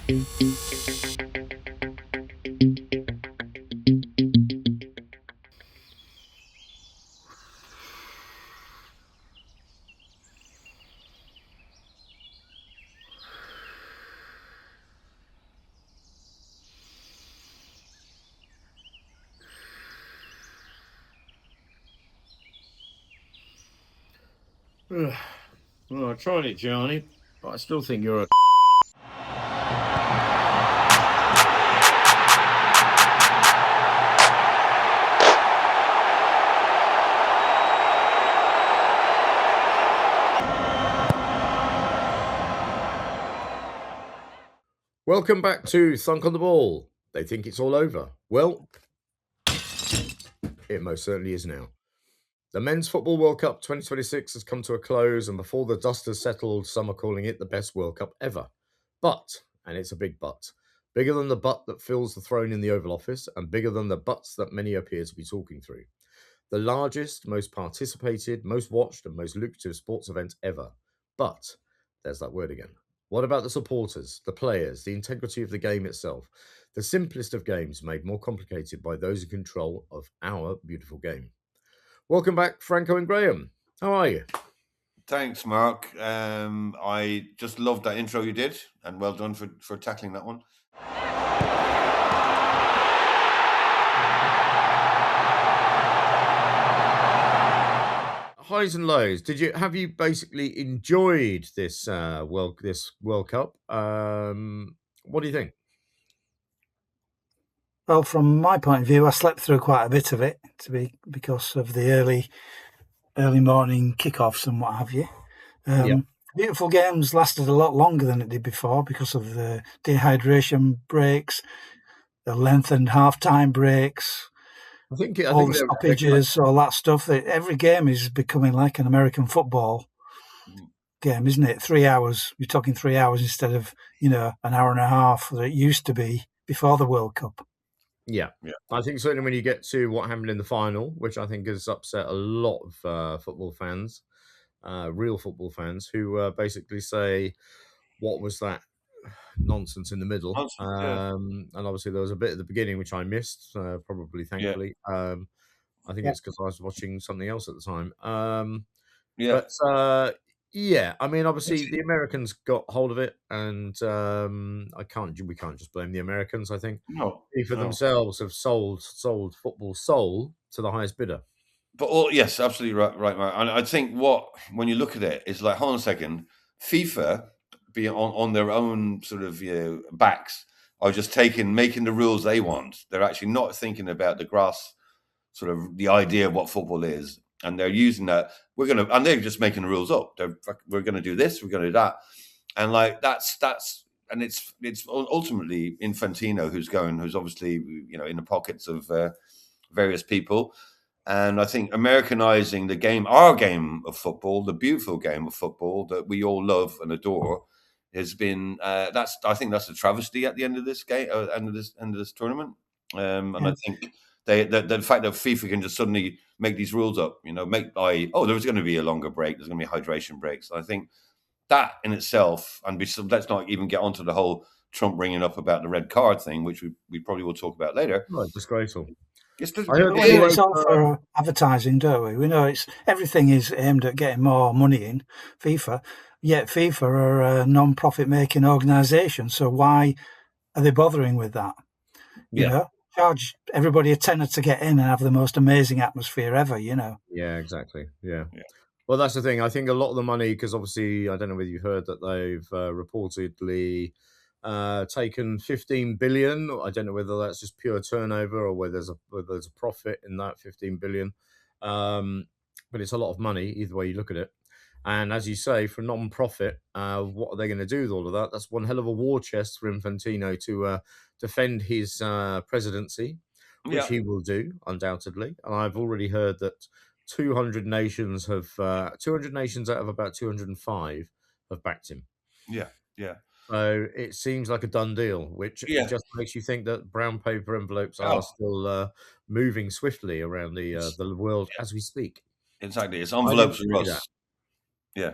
Well, I tried it, Johnny, but I still think you're a. Welcome back to Thunk on the Ball. They think it's all over. Well, it most certainly is now. The Men's Football World Cup 2026 has come to a close, and before the dust has settled, some are calling it the best World Cup ever. But, and it's a big but, bigger than the butt that fills the throne in the Oval Office, and bigger than the butts that many appear to be talking through. The largest, most participated, most watched, and most lucrative sports event ever. But, there's that word again. What about the supporters, the players, the integrity of the game itself? The simplest of games made more complicated by those in control of our beautiful game. Welcome back, Franco and Graham. How are you? Thanks, Mark. I just loved that intro you did, and well done for tackling that one. Highs and lows. Have you basically enjoyed this World Cup? What do you think? Well, from my point of view, I slept through quite a bit of it because of the early morning kickoffs and what have you. Beautiful games lasted a lot longer than it did before because of the dehydration breaks, the lengthened half-time breaks, all the stoppages, all that stuff. Every game is becoming like an American football game, isn't it? 3 hours. You're talking 3 hours instead of, an hour and a half that it used to be before the World Cup. Yeah. I think certainly when you get to what happened in the final, which I think has upset a lot of football fans, real football fans, who basically say, what was that nonsense in the middle? And obviously there was a bit at the beginning which I missed, probably thankfully. I think it's because I was watching something else at the time. I mean, obviously the Americans got hold of it, and we can't just blame the Americans. I think FIFA themselves have sold football soul to the highest bidder. But yes, absolutely right, Mark. And I think when you look at it, it's like, hold on a second, FIFA, be on their own sort of backs, are just making the rules they want. They're actually not thinking about the grass, sort of the idea of what football is, and they're using that. And they're just making the rules up. We're going to do this, we're going to do that, and like that's, and it's ultimately Infantino who's obviously in the pockets of various people. And I think Americanizing the game, our game of football, the beautiful game of football that we all love and adore, has been I think that's a travesty at the end of this game, end of this tournament. And I think the fact that FIFA can just suddenly make these rules up, there was going to be a longer break, there's going to be hydration breaks. I think that in itself, and let's not even get onto the whole Trump bringing up about the red card thing, which we probably will talk about later. Oh, disgraceful. It's all for advertising, don't we? We know everything is aimed at getting more money in FIFA, yet FIFA are a non-profit making organisation, so why are they bothering with that? Charge everybody a tenner to get in and have the most amazing atmosphere ever, Yeah, exactly. Yeah. Well, that's the thing. I think a lot of the money, because obviously, I don't know whether you heard that they've reportedly taken 15 billion. I don't know whether that's just pure turnover or whether there's a profit in that 15 billion. But it's a lot of money either way you look at it. And as you say, for non-profit, what are they going to do with all of that? That's one hell of a war chest for Infantino to defend his presidency, which he will do undoubtedly. And I've already heard that 200 nations out of about 205 have backed him. Yeah. So it seems like a done deal, which just makes you think that brown paper envelopes are still moving swiftly around the world as we speak. Exactly, it's envelopes for us. Yeah.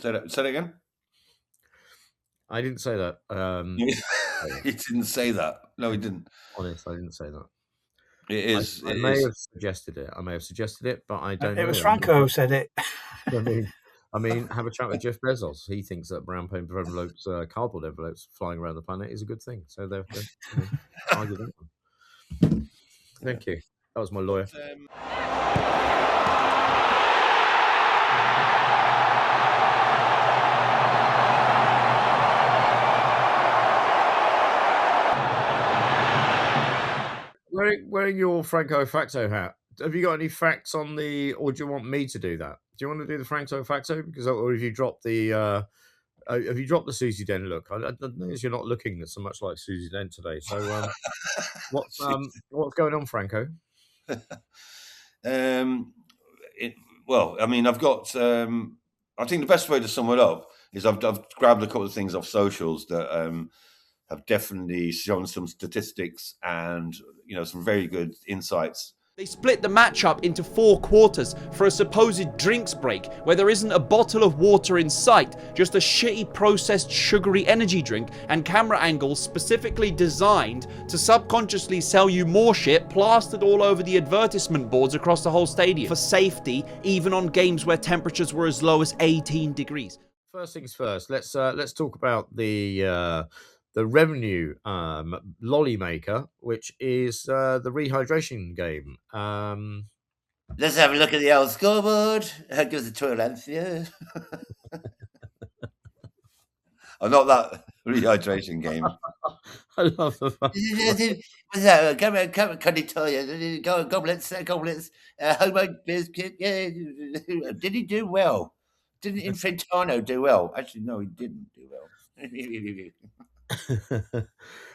Say that again. I didn't say that. He didn't say that. No, he didn't. Honest, I didn't say that. It is. I may have suggested it. But I don't know. It was Franco who said it. I mean, have a chat with Jeff Bezos. He thinks that brown paper envelopes, cardboard envelopes flying around the planet is a good thing. So they're argue that one. Thank you. That was my lawyer. Wearing your Franco Facto hat, have you got any facts on the, or do you want me to do that? Do you want to do the Franco Facto? Because, or have you dropped the Susie Den look? I notice you're not looking so much like Susie Den today. So, what's going on, Franco? Well, I mean, I've got. I think the best way to sum it up is I've grabbed a couple of things off socials that have definitely shown some statistics and some very good insights. They split the match up into 4 quarters for a supposed drinks break where there isn't a bottle of water in sight, just a shitty processed sugary energy drink and camera angles specifically designed to subconsciously sell you more shit plastered all over the advertisement boards across the whole stadium for safety, even on games where temperatures were as low as 18 degrees. First things first, let's talk about the revenue lolly maker, which is the rehydration game. Let's have a look at the old scoreboard. How goes the toilet? Yeah. I'm not that rehydration game. I love the fact. What's that? Come toilet. Goblets. Homo biscuit. Yeah. Did he do well? Didn't Infantino do well? Actually, no, he didn't do well.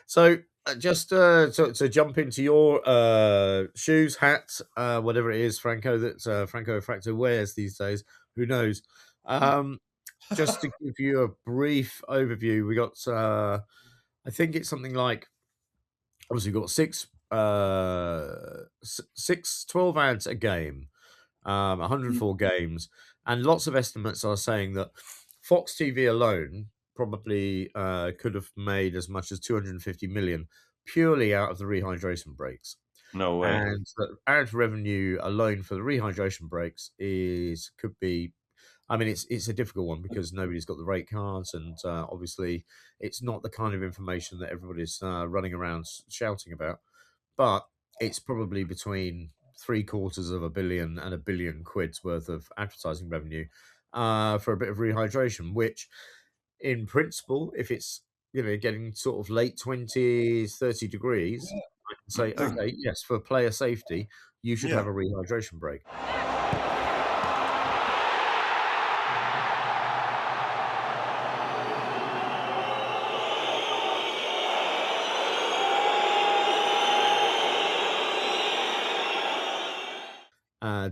So just to jump into your shoes, hats, whatever it is, Franco, that Franco Fracto wears these days, who knows? Just to give you a brief overview, we got I think it's something like, obviously we've got 12 ads a game, 104 games, and lots of estimates are saying that Fox TV alone probably could have made as much as 250 million purely out of the rehydration breaks. No way. And the ad revenue alone for the rehydration breaks could be, I mean, it's a difficult one because nobody's got the rate cards, and obviously it's not the kind of information that everybody's running around shouting about. But it's probably between 750 million and £1 billion worth of advertising revenue for a bit of rehydration, which in principle, if it's getting sort of late 20s, 30 degrees, I can say, okay, yes, for player safety, you should have a rehydration break.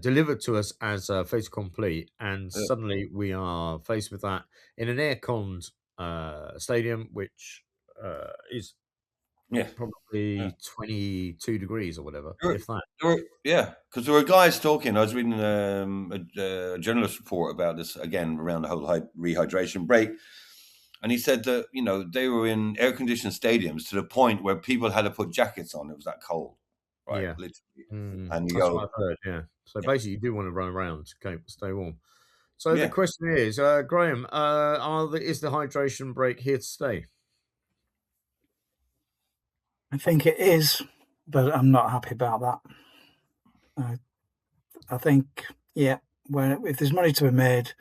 Delivered to us as a fait accompli, and suddenly we are faced with that in an air-conned stadium, which is probably 22 degrees or whatever, if that. Because there were guys talking. I was reading a journalist report about this again around the whole rehydration break, and he said that they were in air-conditioned stadiums to the point where people had to put jackets on. It was that cold. Right, yeah, literally. And that's what I've heard. Yeah, so basically, you do want to run around to stay warm. So the question is, Graham, is the hydration break here to stay? I think it is, but I'm not happy about that. I think, if there's money to be made,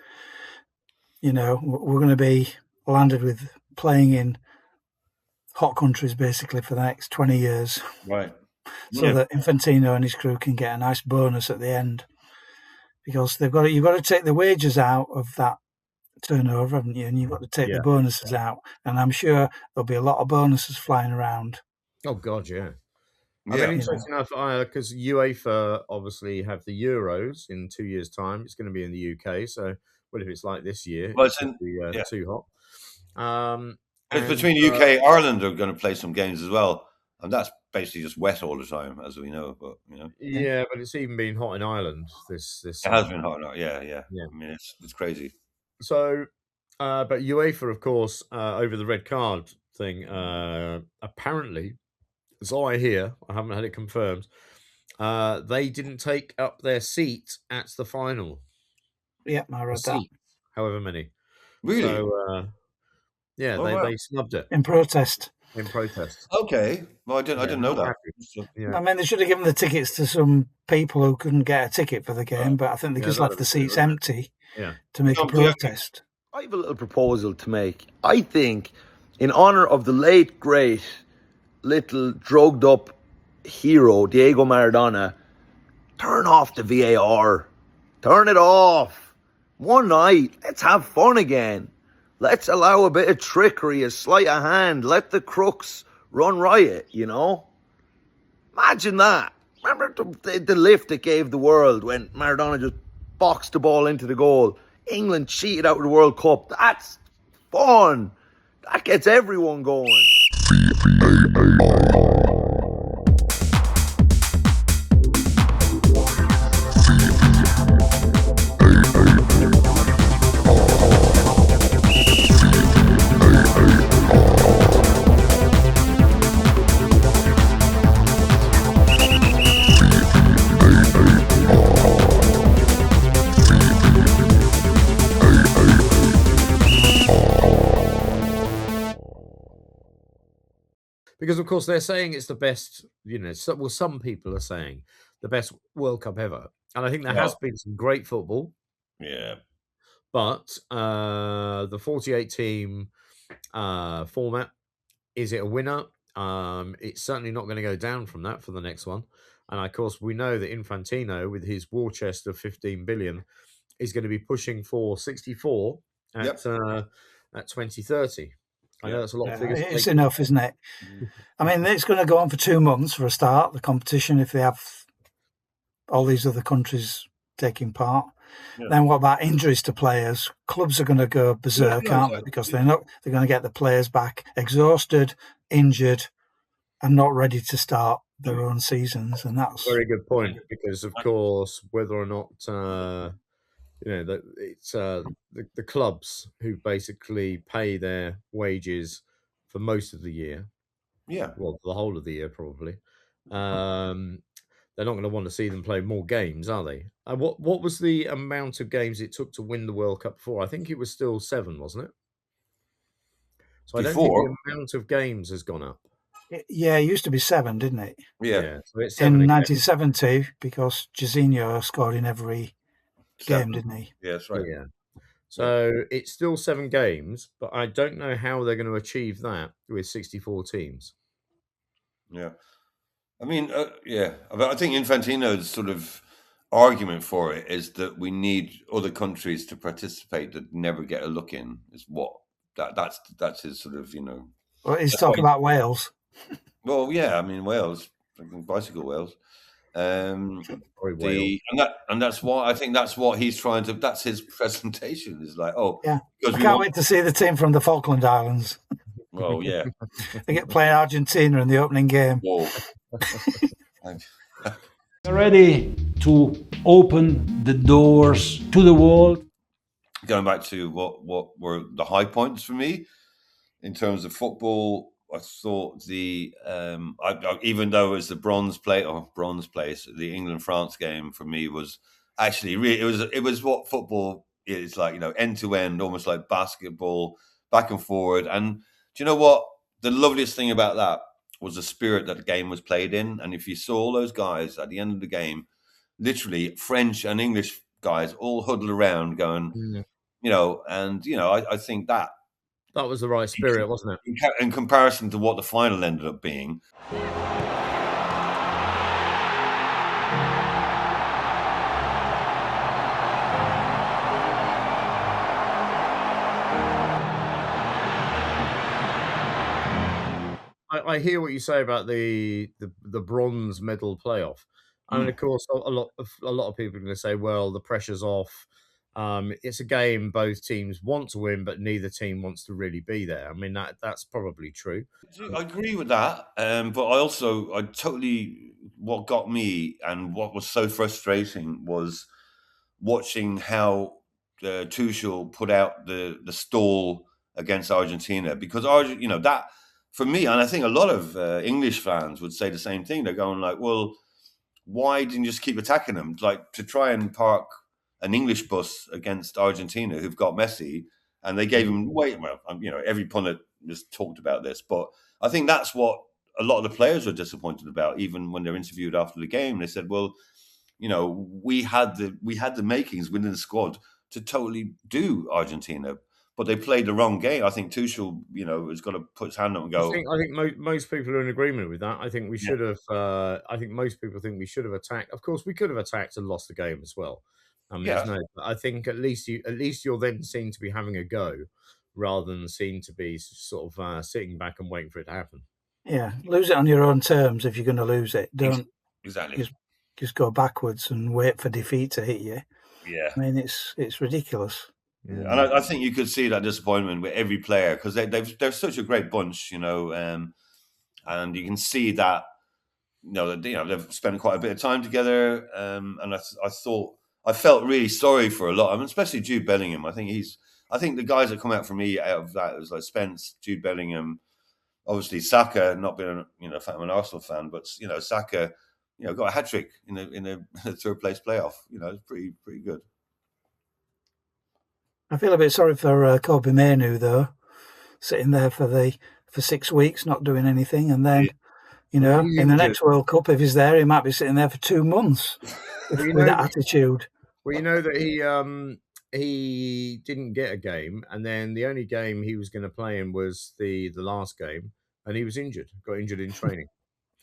we're going to be landed with playing in hot countries basically for the next 20 years. Right. So that Infantino and his crew can get a nice bonus at the end, because you've got to take the wages out of that turnover, haven't you? And you've got to take the bonuses out, and I'm sure there'll be a lot of bonuses flying around. Oh God, yeah. I mean, interesting enough, because UEFA obviously have the Euros in 2 years' time. It's going to be in the UK, so if it's like this year, it's going to be too hot. It's between the UK and Ireland are going to play some games as well, and that's basically just wet all the time, as we know. But yeah, but it's even been hot in Ireland. This it has been hot. Yeah. I mean, it's crazy. So But UEFA, of course, over the red card thing, apparently, as I hear, I haven't had it confirmed, they didn't take up their seat at the final. Yeah, I read that. However many. Really? So, yeah, they snubbed it in protest. in protest. Okay. Well, I didn't know that. Yeah. I mean, they should have given the tickets to some people who couldn't get a ticket for the game, but I think they just left the seats empty to make a protest. I have a little proposal to make. I think, in honour of the late, great, little drugged up hero, Diego Maradona, turn off the VAR. Turn it off. One night, let's have fun again. Let's allow a bit of trickery, a sleight of hand. Let the crooks run riot, you know? Imagine that. Remember the lift it gave the world when Maradona just boxed the ball into the goal. England cheated out of the World Cup. That's fun. That gets everyone going. Because, of course, they're saying it's the best, some people are saying the best World Cup ever. And I think there has been some great football. Yeah. But the 48-team format, is it a winner? It's certainly not going to go down from that for the next one. And, of course, we know that Infantino, with his war chest of 15 billion, is going to be pushing for 64 at 2030. I know that's a lot of figures. It's enough, isn't it? I mean, it's going to go on for 2 months for a start, the competition, if they have all these other countries taking part. Yeah. Then what about injuries to players? Clubs are going to go berserk, aren't they? Because they're going to get the players back exhausted, injured, and not ready to start their own seasons. And that's a very good point, because, of course, whether or not it's the clubs who basically pay their wages for most of the year. Yeah. Well, for the whole of the year, probably. They're not going to want to see them play more games, are they? What was the amount of games it took to win the World Cup before? I think it was still 7, wasn't it? So I don't think the amount of games has gone up. Yeah, it used to be 7, didn't it? Yeah. So it's in 1970, because Jairzinho scored in every game, didn't he? Yeah, that's right. Yeah. So it's still 7 games, but I don't know how they're going to achieve that with 64 teams. Yeah. I mean, I think Infantino's sort of argument for it is that we need other countries to participate that never get a look in. Is what that's his sort of Well, he's talking about Wales. Well, yeah, I mean Wales, bicycle Wales. And that's why I think that's what he's trying to. That's his presentation. Is like, I can't wait to see the team from the Falkland Islands. Well, yeah, they get playing Argentina in the opening game. They're ready to open the doors to the world. Going back to what were the high points for me in terms of football. I thought even though it was the bronze place, the England-France game for me was actually really it was what football is like, end to end, almost like basketball, back and forward. And do you know what? The loveliest thing about that was the spirit that the game was played in. And if you saw all those guys at the end of the game, literally French and English guys all huddled around going, I think that was the right spirit, wasn't it? In comparison to what the final ended up being. I hear what you say about the bronze medal playoff. I mean, of course, a lot of people are going to say, well, the pressure's off. It's a game both teams want to win, but neither team wants to really be there. I mean, that's probably true. I agree with that. But what got me and what was so frustrating was watching how Tuchel put out the stall against Argentina, because that for me, and I think a lot of English fans would say the same thing. They're going like, well, why didn't you just keep attacking them? Like, to try and park an English bus against Argentina, who've got Messi, and they gave him every pundit just talked about this, but I think that's what a lot of the players were disappointed about. Even when they're interviewed after the game, they said, well, we had the makings within the squad to totally do Argentina, but they played the wrong game. I think Tuchel, has got to put his hand up and go. I think most people are in agreement with that. I think we should have. I think most people think we should have attacked. Of course, we could have attacked and lost the game as well. I mean, I think at least you're then seen to be having a go, rather than seen to be sort of sitting back and waiting for it to happen. Yeah, lose it on your own terms if you're going to lose it. Don't exactly just go backwards and wait for defeat to hit you. Yeah, I mean, it's ridiculous. Yeah. And I think you could see that disappointment with every player, because they're such a great bunch, and you can see that they've spent quite a bit of time together, and I felt really sorry for a lot. I mean, especially Jude Bellingham. I think the guys that come out for me out of that was like Spence, Jude Bellingham, obviously Saka. Not being I'm an Arsenal fan, but Saka, got a hat trick in a third place playoff. It's pretty good. I feel a bit sorry for Kobe Mainoo though, sitting there for 6 weeks not doing anything, and then in the next World Cup, if he's there, he might be sitting there for 2 months with that attitude. Well, you know that he didn't get a game, and then the only game he was going to play in was the last game, and he was injured, got injured in training.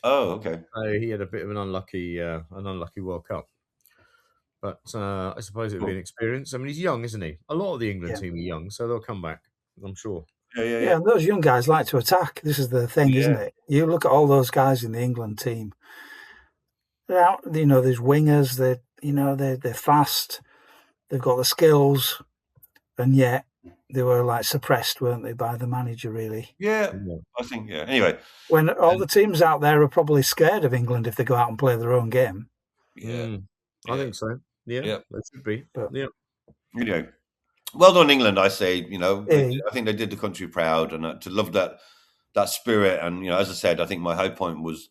Oh, okay. So he had a bit of an unlucky World Cup. But I suppose it would be an experience. I mean, he's young, isn't he? A lot of the England team are young, so they'll come back, I'm sure. Yeah, and those young guys like to attack. This is the thing, isn't it? You look at all those guys in the England team. They're out, there's wingers. They're fast. They've got the skills, and yet they were like suppressed, weren't they, by the manager? Really? Yeah, I think. Yeah. Anyway, when all the teams out there are probably scared of England if they go out and play their own game. Yeah, I think so. Yeah, they should be. But, Anyway, well done, England. I say, I think they did the country proud, and to love that spirit. And as I said, I think my high point was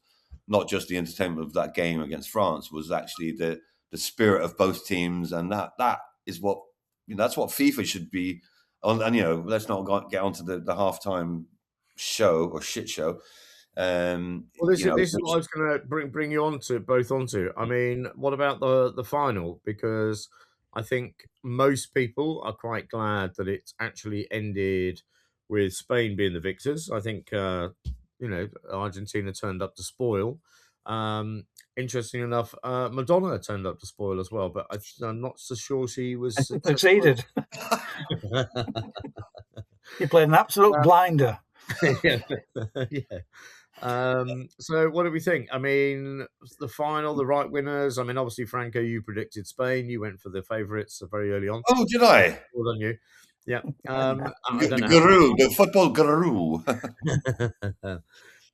not just the entertainment of that game against France, was actually the spirit of both teams, and that is what that's what FIFA should be. And let's not get onto the halftime show or shit show. Well, this is what I was going to bring you onto. I mean, what about the final? Because I think most people are quite glad that it actually ended with Spain being the victors. I think Argentina turned up to spoil. Interesting enough, Madonna turned up to spoil as well, but I'm not so sure she was succeeded. He played an absolute blinder. Yeah. So what do we think? I mean, the final, the right winners. I mean, obviously, Franco, you predicted Spain. You went for the favourites very early on. Oh, did I? Well done, you. Yeah. The football guru.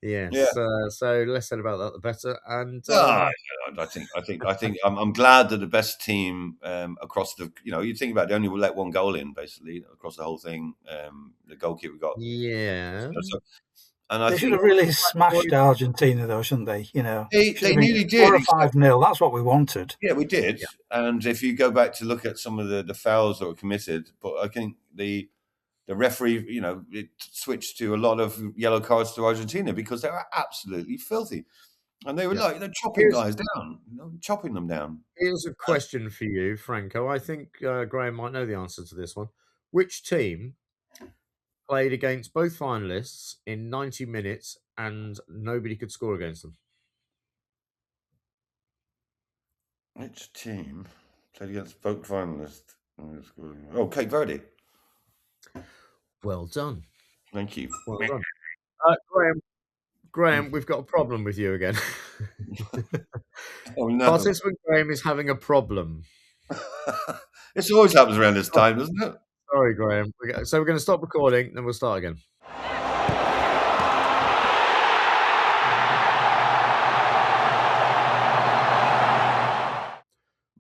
Yes. Yeah. So less said about that, the better. And I think I'm glad that the best team across the you think about it, they only let one goal in basically across the whole thing. The goalkeeper got and they should have really smashed Argentina though, shouldn't they? They nearly did. 4 or 5-0. That's what we wanted. Yeah, we did. Yeah. And if you go back to look at some of the fouls that were committed, but I think the referee, it switched to a lot of yellow cards to Argentina because they were absolutely filthy. And they were they're chopping guys down, chopping them down. Here's a question for you, Franco. I think Graham might know the answer to this one. Which team played against both finalists in 90 minutes and nobody could score against them? Which team played against both finalists? Oh, Cape Verde. Well done. Thank you. Well done. Graham, we've got a problem with you again. Oh, no. Participant Graham is having a problem. This always happens around this time, doesn't it? Sorry, Graham. So we're going to stop recording, then we'll start again.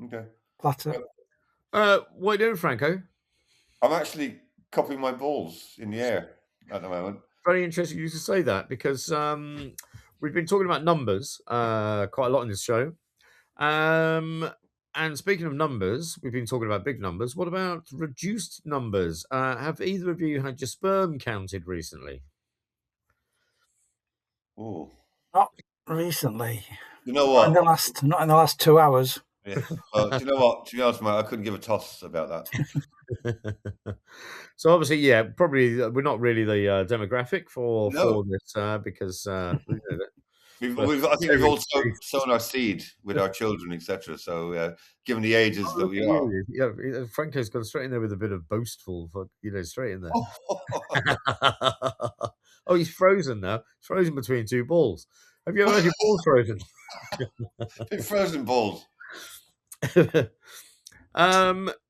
Okay. Clatter. What are you doing, Franco? I'm actually copying my balls in the air at the moment. Very interesting you to say that because we've been talking about numbers quite a lot in this show. And speaking of numbers, we've been talking about big numbers. What about reduced numbers? Have either of you had your sperm counted recently? Oh, Not recently. you know Not in what? the last 2 hours. Yeah. Well, do you know what? To be honest, mate, I couldn't give a toss about that. So obviously, yeah, probably we're not really the demographic for this because I think we've all sown our seed with our children, etc. So, given the ages that we are, yeah, Franco's gone straight in there with a bit of boastful, straight in there. Oh, he's frozen now. He's frozen between two balls. Have you ever had your balls frozen? Big frozen balls.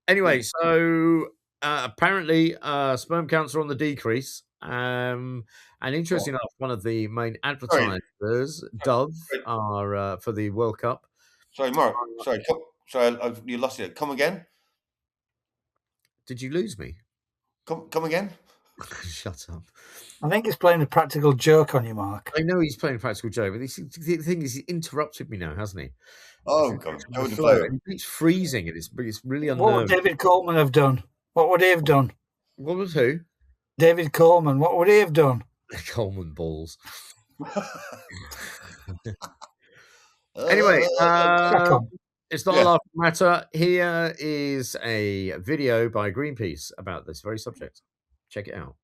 Anyway, so apparently sperm counts are on the decrease. And interesting enough, one of the main advertisers, Dove, are for the World Cup. Sorry, Mark. Sorry, you lost it. Come again? Did you lose me? Come again? Shut up. I think he's playing a practical joke on you, Mark. I know he's playing a practical joke, but the thing is, he interrupted me now, hasn't he? Oh, God. He's freezing. It's really unnerving. What would David Coleman have done? What would he have done? What was who? David Coleman. What would he have done? Coleman balls. Anyway, it's not a laughing matter. Here is a video by Greenpeace about this very subject. Check it out.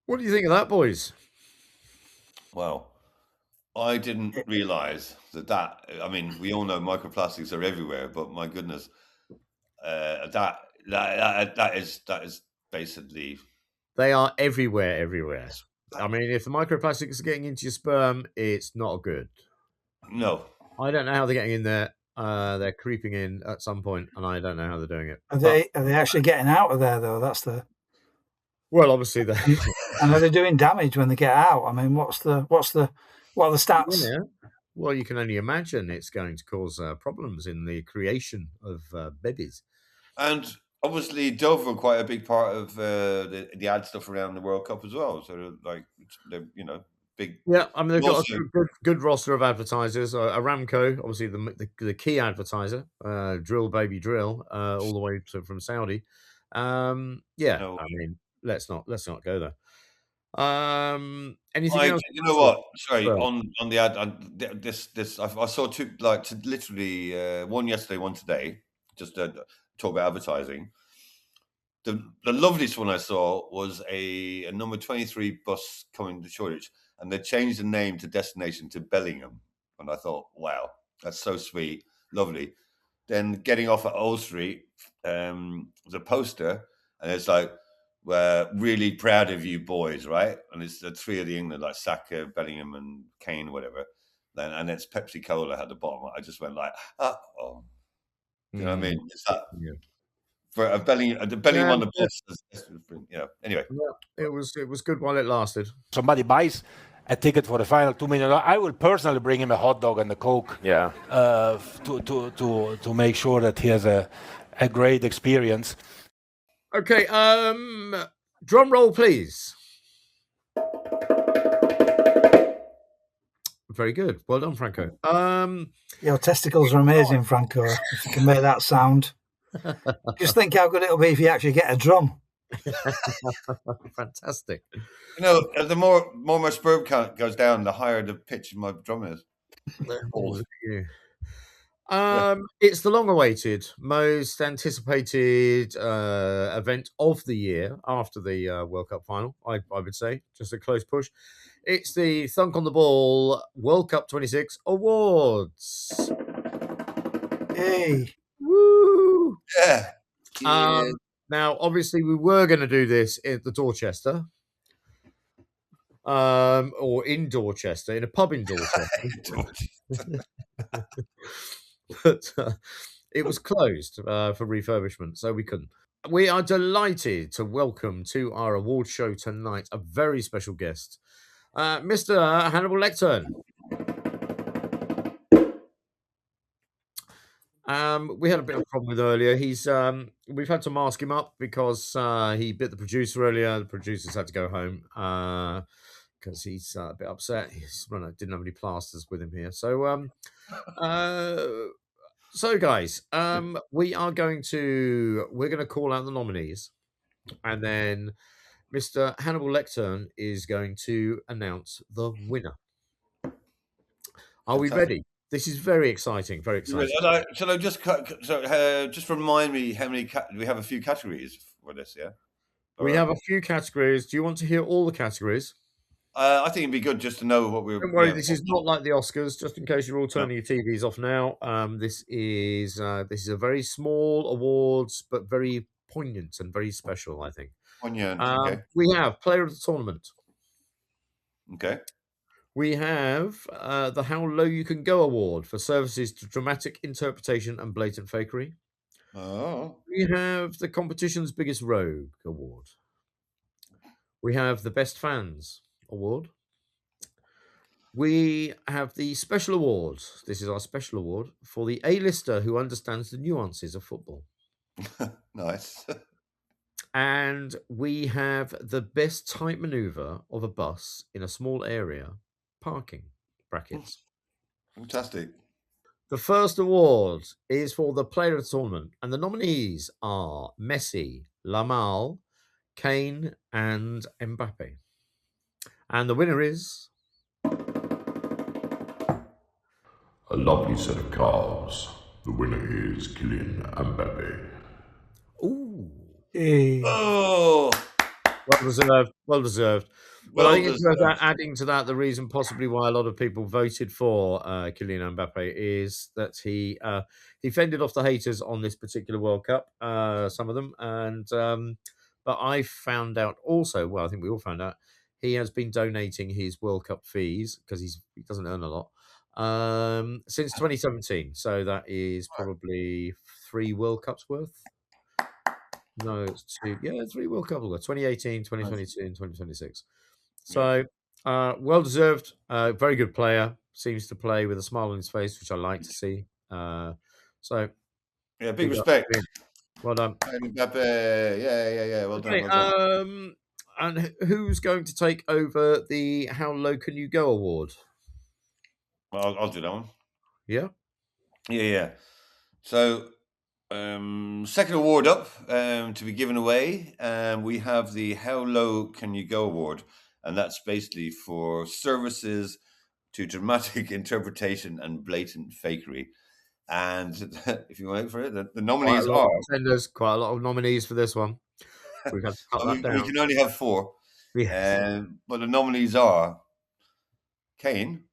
What do you think of that, boys? Well, I didn't realise that. I mean, we all know microplastics are everywhere, but my goodness, that is basically. They are everywhere. I mean, if the microplastics are getting into your sperm, it's not good. No, I don't know how they're getting in there. They're creeping in at some point, and I don't know how they're doing it. Are they actually getting out of there though? That's the. Well, obviously they. And are they doing damage when they get out? I mean, what are the stats? Yeah. Well, you can only imagine it's going to cause problems in the creation of babies. And obviously, Dove are quite a big part of the ad stuff around the World Cup as well. So, they're big. Yeah, I mean, they've got a good roster of advertisers. Aramco, obviously the key advertiser, Drill Baby Drill, all the way from Saudi. I mean, let's not go there. Anything else? You know what? Sorry, on the ad, I saw two, literally one yesterday, one today. Just talk about advertising. The loveliest one I saw was a number 23 bus coming to Shoreditch, and they changed the name to destination to Bellingham, and I thought, wow, that's so sweet, lovely. Then getting off at Old Street, the poster, and it's like, we're really proud of you boys, right? And it's the three of the England, like Saka, Bellingham, and Kane, whatever. And it's Pepsi Cola at the bottom. I just went like, oh. You know what I mean? It's that for a Bellingham on the bus. Anyway, it was good while it lasted. Somebody buys a ticket for the final $2 million. I will personally bring him a hot dog and a Coke. Yeah. To make sure that he has a great experience. Okay, drum roll, please. Very good. Well done, Franco. Your testicles are amazing, Franco. If you can make that sound. Just think how good it'll be if you actually get a drum. Fantastic. You know, the more my sperm count goes down, the higher the pitch my drum is. It's the long-awaited, most anticipated event of the year after the World Cup final. I would say, just a close push. It's the Thunk on the Ball World Cup 26 Awards. Hey, woo! Yeah. Now, obviously, we were going to do this at the Dorchester, or in Dorchester, in a pub in Dorchester. But it was closed for refurbishment, so we couldn't. We are delighted to welcome to our award show tonight a very special guest, Mr. Hannibal Lecter. We had a bit of a problem with earlier. He's we've had to mask him up because he bit the producer earlier. The producers had to go home because he's a bit upset. He didn't have any plasters with him here. So so guys, we're going to call out the nominees, and then Mr. Hannibal Lecter is going to announce the winner. Are we ready? This is very exciting. Very exciting. Shall I just remind me how many? We have a few categories for this, yeah. We have a few categories. Do you want to hear all the categories? I think it'd be good just to know what we're. Don't worry, this is not like the Oscars. Just in case you're all turning your TVs off now, this is a very small awards, but very poignant and very special. I think. Poignant. Okay. We have Player of the Tournament. Okay. We have the How Low You Can Go Award for services to dramatic interpretation and blatant fakery. Oh. We have the competition's biggest rogue award. We have the Best Fans Award. We have the special award. This is our special award for the A-lister who understands the nuances of football. Nice. And we have the best tight maneuver of a bus in a small area. Parking brackets. Fantastic. The first award is for the player of the tournament, and the nominees are Messi, Lamelle, Kane, and Mbappe. And the winner is a lovely set of calves. The winner is Kylian Mbappe. Ooh. hey. Oh. Well deserved. Well deserved. Well, I think it's worth adding to that the reason possibly why a lot of people voted for Kylian Mbappe is that he fended off the haters on this particular World Cup, some of them, and but I found out also, well, I think we all found out, he has been donating his World Cup fees because he doesn't earn a lot since 2017. So that is probably 3 World Cups worth. No, it's 2. Yeah, 3 World Cups worth. 2018, 2022, and 2026. So, well deserved. Very good player. Seems to play with a smile on his face, which I like to see. So, yeah, big respect. Well done. Yeah. Well done. Okay, well done. And who's going to take over the How Low Can You Go award? Well, I'll do that one. Yeah. Yeah. So, second award up to be given away. We have the How Low Can You Go award. And that's basically for services to dramatic interpretation and blatant fakery. And if you wait for it, the nominees are... Quite a lot of nominees for this one. We've had to cut that down. We can only have 4. Yes. But the nominees are Kane,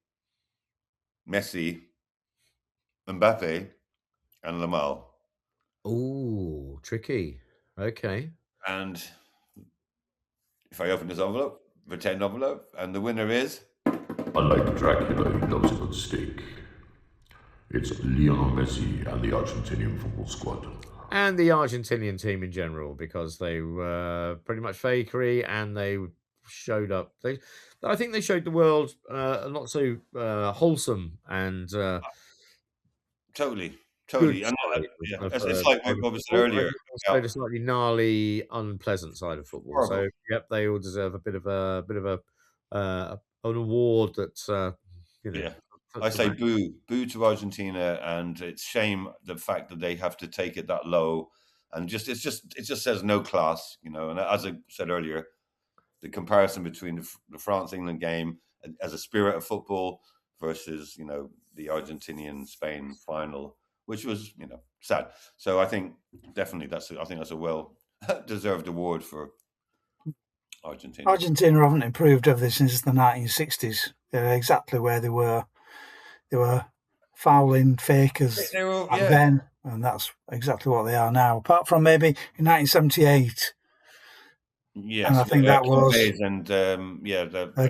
Messi, Mbappe, and Lamelle. Ooh, tricky. Okay. And if I open this envelope, pretend envelope, and the winner is... Unlike Dracula, he loves a good steak. It's Lionel Messi and the Argentinian football squad. And the Argentinian team in general, because they were pretty much fakery and they showed up. I think they showed the world not so wholesome and... Totally. And, it's like what was said earlier. A slightly gnarly, unpleasant side of football. Horrible. So, yep, they all deserve a bit of an award that You know, yeah. I say boo to Argentina, and it's shame the fact that they have to take it that low, and it just says no class, you know. And as I said earlier, the comparison between the France-England game as a spirit of football versus, you know, the Argentinian-Spain final, which was, you know, sad. So I think definitely that's a well-deserved award for Argentina. Argentina haven't improved over this since the 1960s. They're exactly where they were. They were fouling fakers back then, and that's exactly what they are now. Apart from maybe in 1978. Yes, and I think that was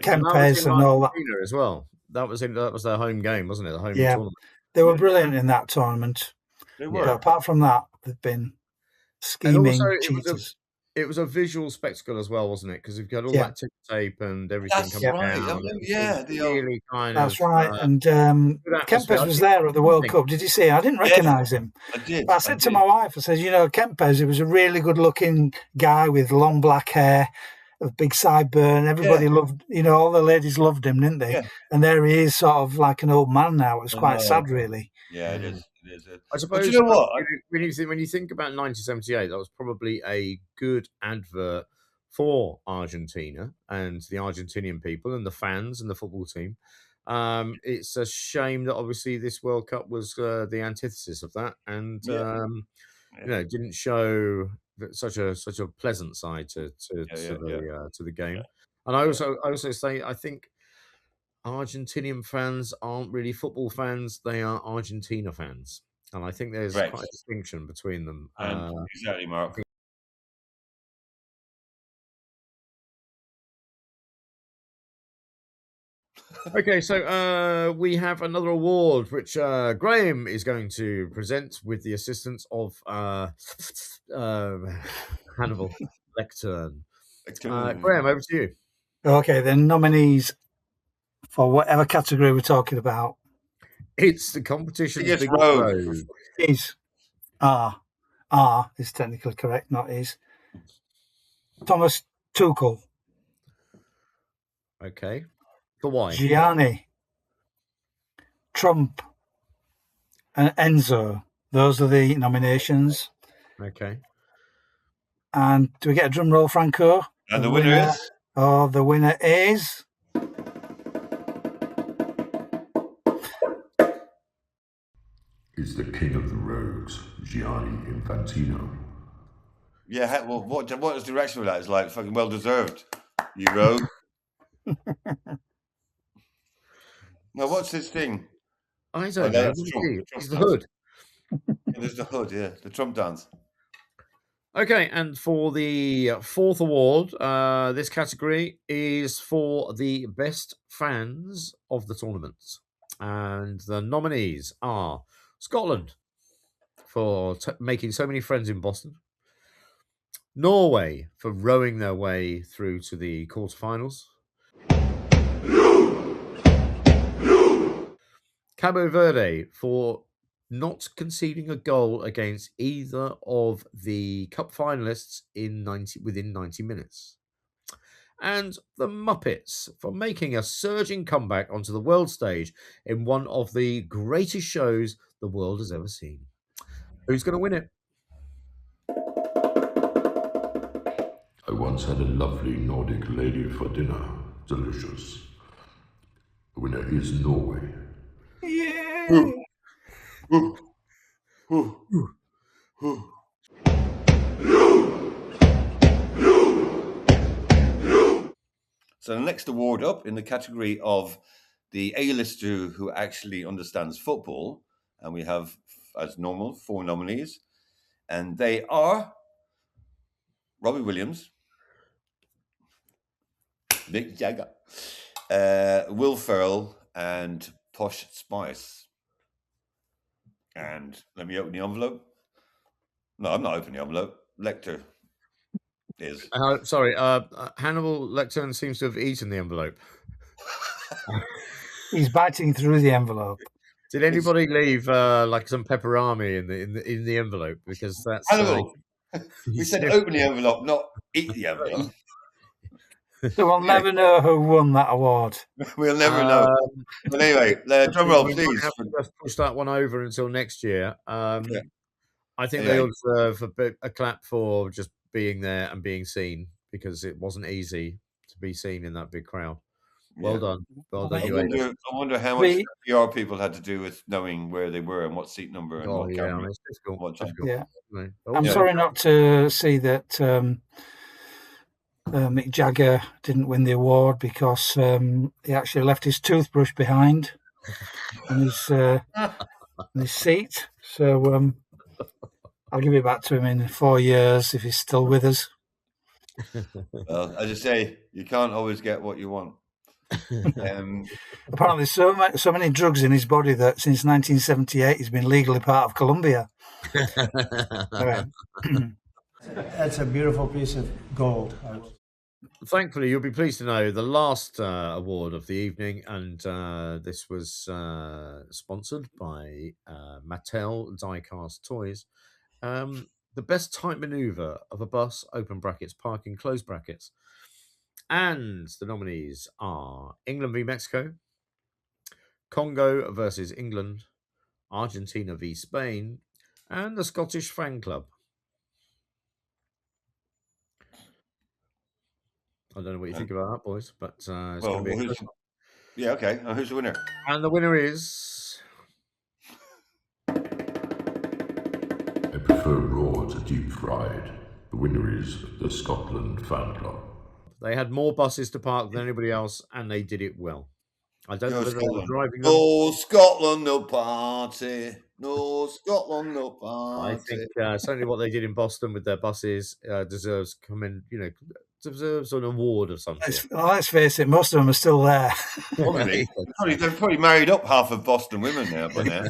Kempes and all that as well. That was their home game, wasn't it? The home tournament. They were brilliant in that tournament. They were. But apart from that, they've been scheming cheaters. It was a visual spectacle as well, wasn't it? Because you've got all that tick tape and everything coming down. Really kind That's right. And Kempes was there at the World Cup. Did you see? I didn't recognise him. I did. But I said to my wife, I said, you know, Kempes, he was a really good-looking guy with long black hair, a big sideburn. Everybody loved, you know, all the ladies loved him, didn't they? Yeah. And there he is, sort of like an old man now. It was quite sad, really. Yeah, it is. It is. I suppose, you know what? When you think about 1978, that was probably a good advert for Argentina and the Argentinian people and the fans and the football team. It's a shame that obviously this World Cup was the antithesis of that, and you know, didn't show such a pleasant side to the game. Yeah. And I also say I think Argentinian fans aren't really football fans; they are Argentina fans, and I think there's quite a distinction between them. Exactly, Mark. Okay, so we have another award which Graham is going to present with the assistance of Hannibal Lectern. Graham, over to you. Okay, the nominees for whatever category we're talking about. It's the competition. Biggest rogue. Is R is technically correct, not is. Thomas Tuchel. Okay. For why? Gianni, Trump, and Enzo. Those are the nominations. Okay. And do we get a drum roll, Franco? And the winner is? Oh, the winner is... Is the king of the rogues, Gianni Infantino. Yeah, well, what is the reaction for that? It's like fucking well deserved, you rogue. Now, what's his thing? I don't know. It's the hood. There's the hood, yeah. The Trump dance. Okay, and for the fourth award, this category is for the best fans of the tournament. And the nominees are Scotland for making so many friends in Boston, Norway for rowing their way through to the quarterfinals, Cabo Verde for not conceding a goal against either of the cup finalists within 90 minutes. And the Muppets for making a surging comeback onto the world stage in one of the greatest shows the world has ever seen. Who's going to win it? I once had a lovely Nordic lady for dinner. Delicious. The winner is Norway. Yeah! So the next award up in the category of the A-lister who actually understands football, and we have, as normal, 4 nominees, and they are Robbie Williams, Mick Jagger, Will Ferrell, and Posh Spice. And let me open the envelope. No, I'm not opening the envelope. Lecter is. Sorry, Hannibal Lectern seems to have eaten the envelope. He's biting through the envelope. Did anybody leave like some pepperami in the envelope? Because that's Hannibal. We said open the envelope, not eat the envelope. So we'll never know who won that award. We'll never know. But anyway, drum roll, please. Have to just push that one over until next year. I think Anyway. they deserve a clap for just being there and being seen, because it wasn't easy to be seen in that big crowd. Well done. Well done, I wonder how much PR people had to do with knowing where they were and what seat number and what camera. It's difficult. Yeah. I'm sorry not to see that Mick Jagger didn't win the award, because he actually left his toothbrush behind in his seat. So I'll give it back to him in 4 years if he's still with us. Well, as I say, you can't always get what you want. Apparently, so many drugs in his body that since 1978 he's been legally part of Colombia. That's a beautiful piece of gold. Thankfully, you'll be pleased to know the last award of the evening, and this was sponsored by Mattel Diecast Toys. The best tight maneuver of a bus, open brackets, parking, close brackets. And the nominees are England v Mexico, Congo versus England, Argentina v Spain, and the Scottish Fan Club. I don't know what you think about that, boys, but it's going to be yeah, okay. Who's the winner? And the winner is... I prefer raw to deep fried. The winner is the Scotland Fan Club. They had more buses to park than anybody else, and they did it well. I don't know whether they were driving them. No Scotland, no party. No Scotland, no party. I think certainly what they did in Boston with their buses deserves an award of some sort. Let's face it, most of them are still there. They've probably married up half of Boston women now by now.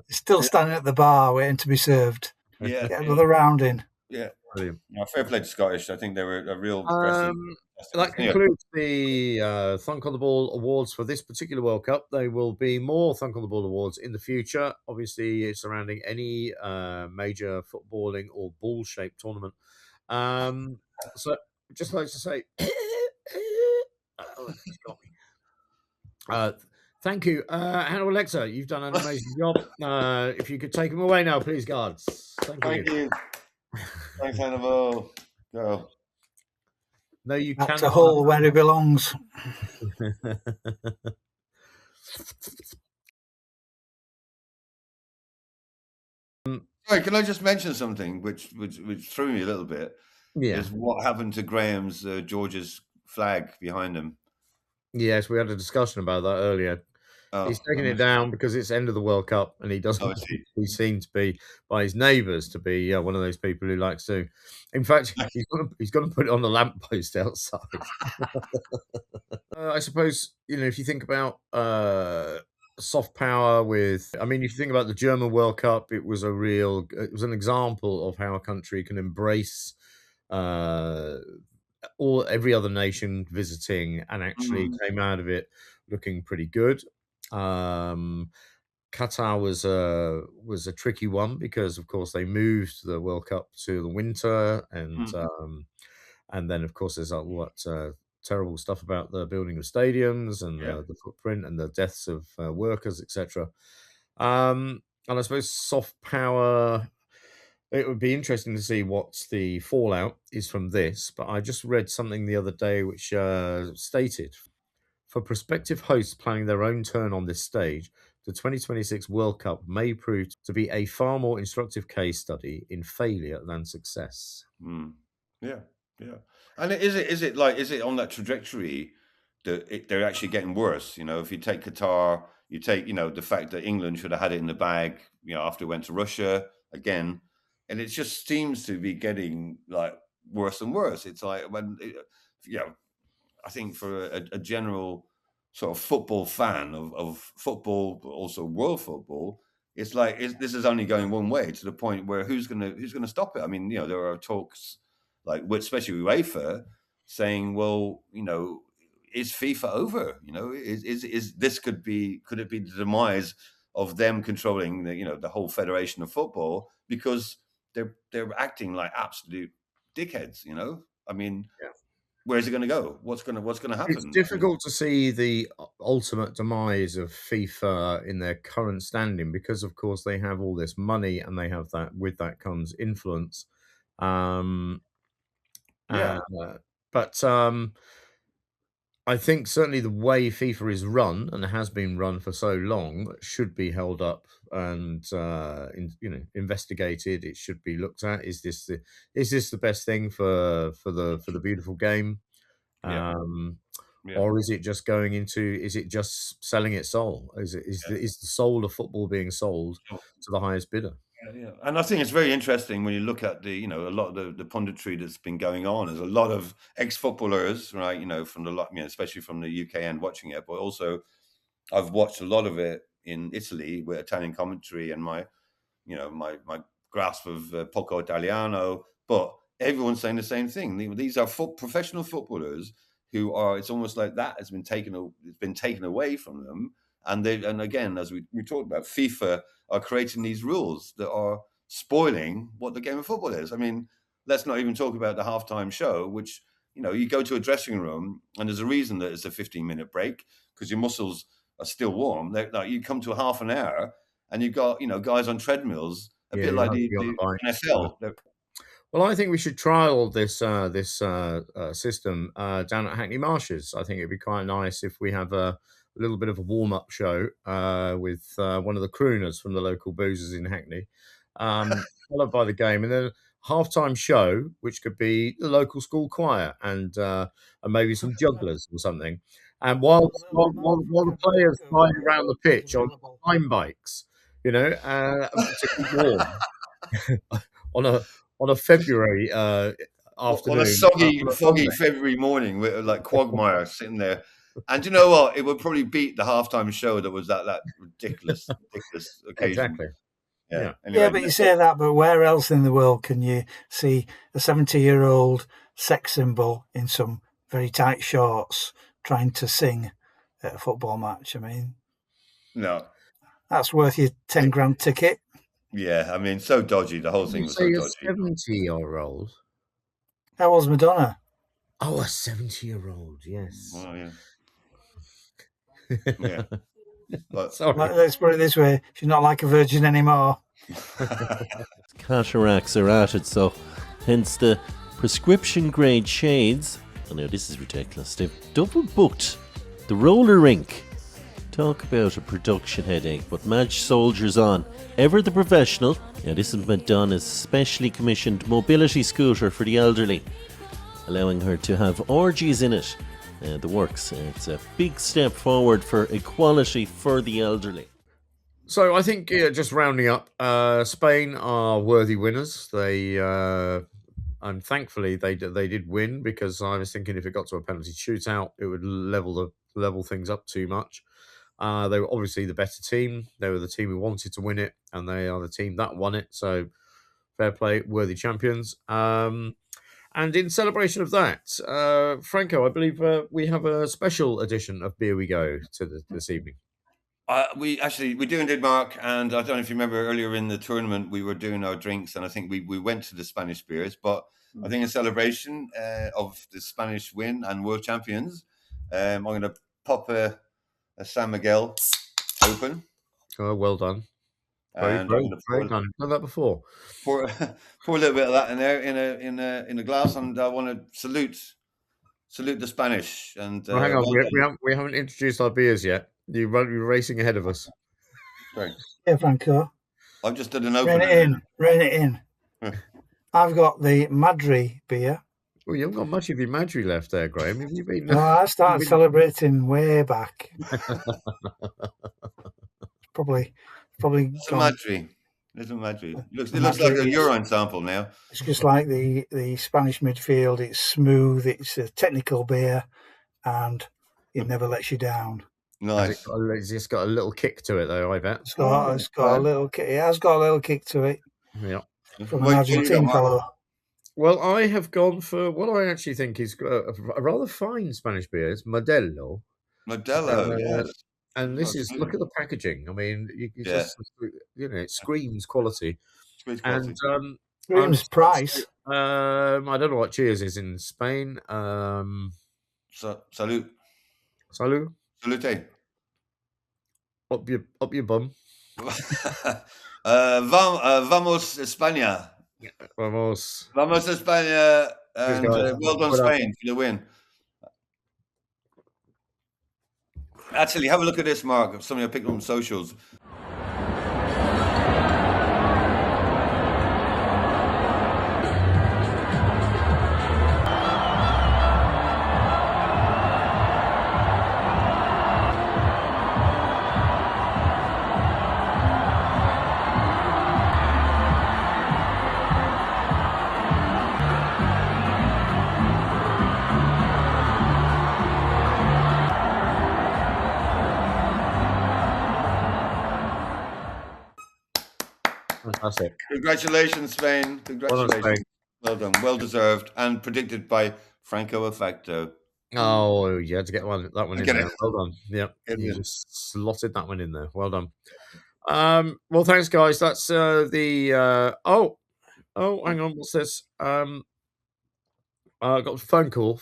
Still standing at the bar waiting to be served. Yeah. Get another round in. Yeah. No, fair play to Scottish. I think they were a real that concludes the Thunk on the Ball awards for this particular World Cup. There will be more Thunk on the Ball awards in the future, obviously surrounding any major footballing or ball-shaped tournament. So just like to say thank you, Hannah Alexa. You've done an amazing job. If you could take him away now, please, guards. Thank you. Thanks, Hannibal. Go. No, you can't. That's a hole where he belongs. Sorry, can I just mention something which threw me a little bit? Yeah. Is what happened to Graham's George's flag behind him? Yes, we had a discussion about that earlier. He's taking it down because it's end of the World Cup, and he doesn't. He seems to be by his neighbours to be one of those people who likes to. In fact, he's going to put it on the lamppost outside. I suppose if you think about soft power with, if you think about the German World Cup, it was an example of how a country can embrace every other nation visiting and actually came out of it looking pretty good. Qatar was a tricky one because, of course, they moved the World Cup to the winter, and then, of course, there's all that terrible stuff about the building of stadiums and the footprint and the deaths of workers, etc. And I suppose soft power. It would be interesting to see what the fallout is from this. But I just read something the other day which stated, for prospective hosts planning their own turn on this stage, the 2026 World Cup may prove to be a far more instructive case study in failure than success. Yeah. And is it on that trajectory that they're actually getting worse? If you take Qatar, you take the fact that England should have had it in the bag, after it went to Russia again, and it just seems to be getting worse and worse. It's like I think for a general sort of football fan of football, but also world football, it's like this is only going one way, to the point where who's gonna stop it? There are talks especially UEFA saying, well, is FIFA over? Is this could it be the demise of them controlling the whole federation of football, because they're acting like absolute dickheads? where's it going to go? What's going to happen? It's difficult to see the ultimate demise of FIFA in their current standing because, of course, they have all this money and they have that. With that comes influence. But I think certainly the way FIFA is run and has been run for so long should be held up and investigated. It should be looked at. Is this the best thing for the beautiful game? Or is it just going into? Is it just selling its soul? Is the soul of football being sold to the highest bidder? Yeah, and I think it's very interesting when you look at a lot of the punditry that's been going on. There's a lot of ex-footballers, right? From especially from the UK end watching it, but also I've watched a lot of it in Italy with Italian commentary and my grasp of Poco Italiano. But everyone's saying the same thing. These are professional footballers who are. It's almost like that has been taken. It's been taken away from them. And again, as we talked about, FIFA are creating these rules that are spoiling what the game of football is. I mean, let's not even talk about the halftime show, which, you go to a dressing room and there's a reason that it's a 15-minute break because your muscles are still warm. You come to a half an hour and you've got, guys on treadmills, a bit like the NFL. Well, I think we should trial this system down at Hackney Marshes. I think it'd be quite nice if we have a little bit of a warm-up show with one of the crooners from the local boozers in Hackney, followed by the game, and then a half-time show, which could be the local school choir and maybe some jugglers or something. And while the players fly around the pitch on time bikes, to keep warm on a February afternoon, on a foggy February morning with Quagmire sitting there. And you know what? It would probably beat the halftime show that was that ridiculous occasion. Exactly. Yeah. Anyway, but you say that, but where else in the world can you see a 70-year-old sex symbol in some very tight shorts trying to sing at a football match? I mean, no. That's worth your 10 grand ticket. Yeah, I mean, so dodgy. The whole thing was so dodgy. 70-year-old. How old's Madonna? Oh, a 70-year-old, yes. Oh, yeah. Yeah. Let's put it this way: she's not like a virgin anymore. Cataracts are at it, so hence the prescription grade shades. I know this is ridiculous. They've double booked the roller rink. Talk about a production headache, but Madge soldiers on. Ever the professional. Yeah, this is Madonna's specially commissioned mobility scooter for the elderly, allowing her to have orgies in it. The works. It's a big step forward for equality for the elderly. So I think just rounding up, Spain are worthy winners. They and thankfully they did win, because I was thinking if it got to a penalty shootout, it would level things up too much. They were obviously the better team. They were the team who wanted to win it, and they are the team that won it. So fair play, worthy champions. And in celebration of that, Franco, I believe we have a special edition of Beer We Go this evening. We're doing Denmark, and I don't know if you remember earlier in the tournament, we were doing our drinks, and I think we went to the Spanish beers, but I think in celebration of the Spanish win and world champions, I'm going to pop a San Miguel open. Oh, well done. Very done. I've done that before. Pour a little bit of that in there in a glass, and I want to salute the Spanish. And hang on, we haven't introduced our beers yet. You're racing ahead of us. Sorry. Yeah, Franco. I've just done an open. Rein it in. I've got the Madri beer. Well, you haven't got much of your Madri left there, Graham. Have you been? No, I started celebrating way back. probably. Little Madri. It looks like a urine sample now. It's just like the Spanish midfield. It's smooth. It's a technical beer, and it never lets you down. Nice. It's just got a little kick to it, though. I bet it's got a little kick. It has got a little kick to it. Yeah. From an Argentine fellow. Well, I have gone for what I actually think is a rather fine Spanish beer. It's Modelo. Yes. And this is, look at the packaging. I mean, it screams quality. And screams price. I don't know what cheers is in Spain. Salute. Salud. Salute. Up your bum. Vamos España. Vamos. Vamos España. And well done, Spain, for the win. Actually, have a look at this, Mark. Something I picked up on socials. Fantastic. Congratulations, Spain. Congratulations. Well done, Spain. Well done. Well deserved. And predicted by Franco Effecto. Oh, you had to get that one in there. It. Well done. Yep. You just slotted that one in there. Well done. Well, thanks, guys. That's the oh, hang on. What's this? I got a phone call.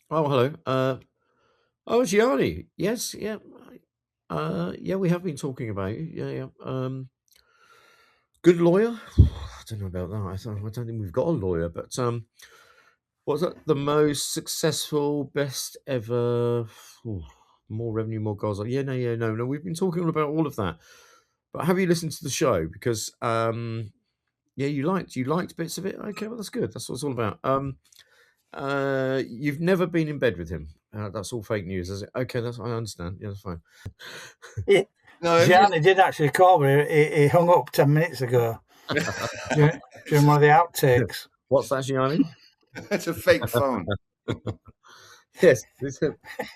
Oh, hello. Oh, Gianni. Yes, yeah. Yeah, we have been talking about you. Yeah. Good lawyer. I don't know about that. I don't think we've got a lawyer, but what's that? The most successful, best ever. More revenue, more goals. Yeah, no. We've been talking about all of that. But have you listened to the show? Because yeah, you liked bits of it. Okay, well that's good. That's what it's all about. You've never been in bed with him. That's all fake news, is it? Okay, I understand. Yeah, that's fine. No, Gianni did actually call me. He hung up 10 minutes ago during one of the outtakes. What's that, Gianni? It's a fake phone. Yes.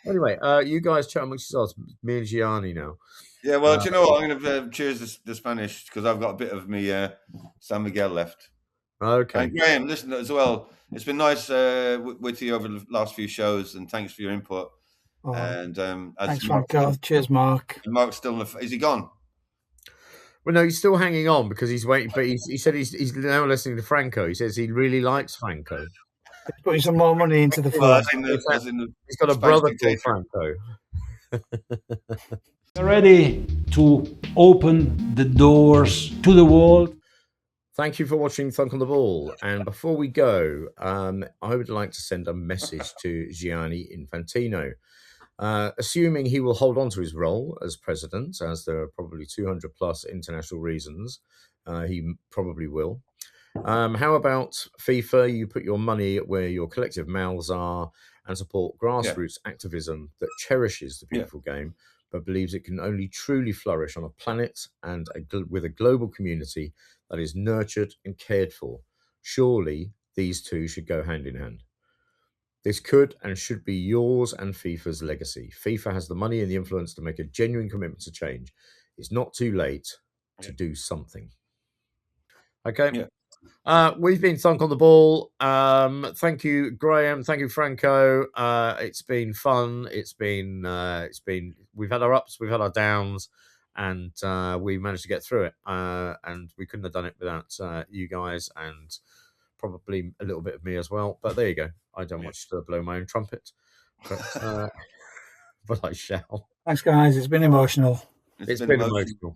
Anyway, you guys chat amongst yourselves. Me and Gianni now. Yeah, well, do you know what? I'm going to cheers the Spanish because I've got a bit of me San Miguel left. Okay. And Graham, listen as well. It's been nice with you over the last few shows, and thanks for your input. Oh, and thanks, Franco. Cheers, Mark. And Mark's still is he gone? Well, no, he's still hanging on because he's waiting. But he said he's now listening to Franco. He says he really likes Franco. He's putting some more money into the phone. He's got a brother called Franco. We're ready to open the doors to the world. Thank you for watching Thunk on the Ball. And before we go, I would like to send a message to Gianni Infantino. Assuming he will hold on to his role as president, as there are probably 200 plus international reasons, he probably will. How about FIFA? You put your money where your collective mouths are and support grassroots activism that cherishes the beautiful game, but believes it can only truly flourish on a planet and with a global community that is nurtured and cared for. Surely these two should go hand in hand. This could and should be yours and FIFA's legacy. FIFA has the money and the influence to make a genuine commitment to change. It's not too late to do something. Okay. Yeah. We've been Thunk on the Ball. Thank you, Graham. Thank you, Franco. It's been fun. It's been. We've had our ups, we've had our downs, and we managed to get through it. And we couldn't have done it without you guys and probably a little bit of me as well. But there you go. I don't want to blow my own trumpet, but I shall. Thanks, guys. It's been emotional. It's been emotional.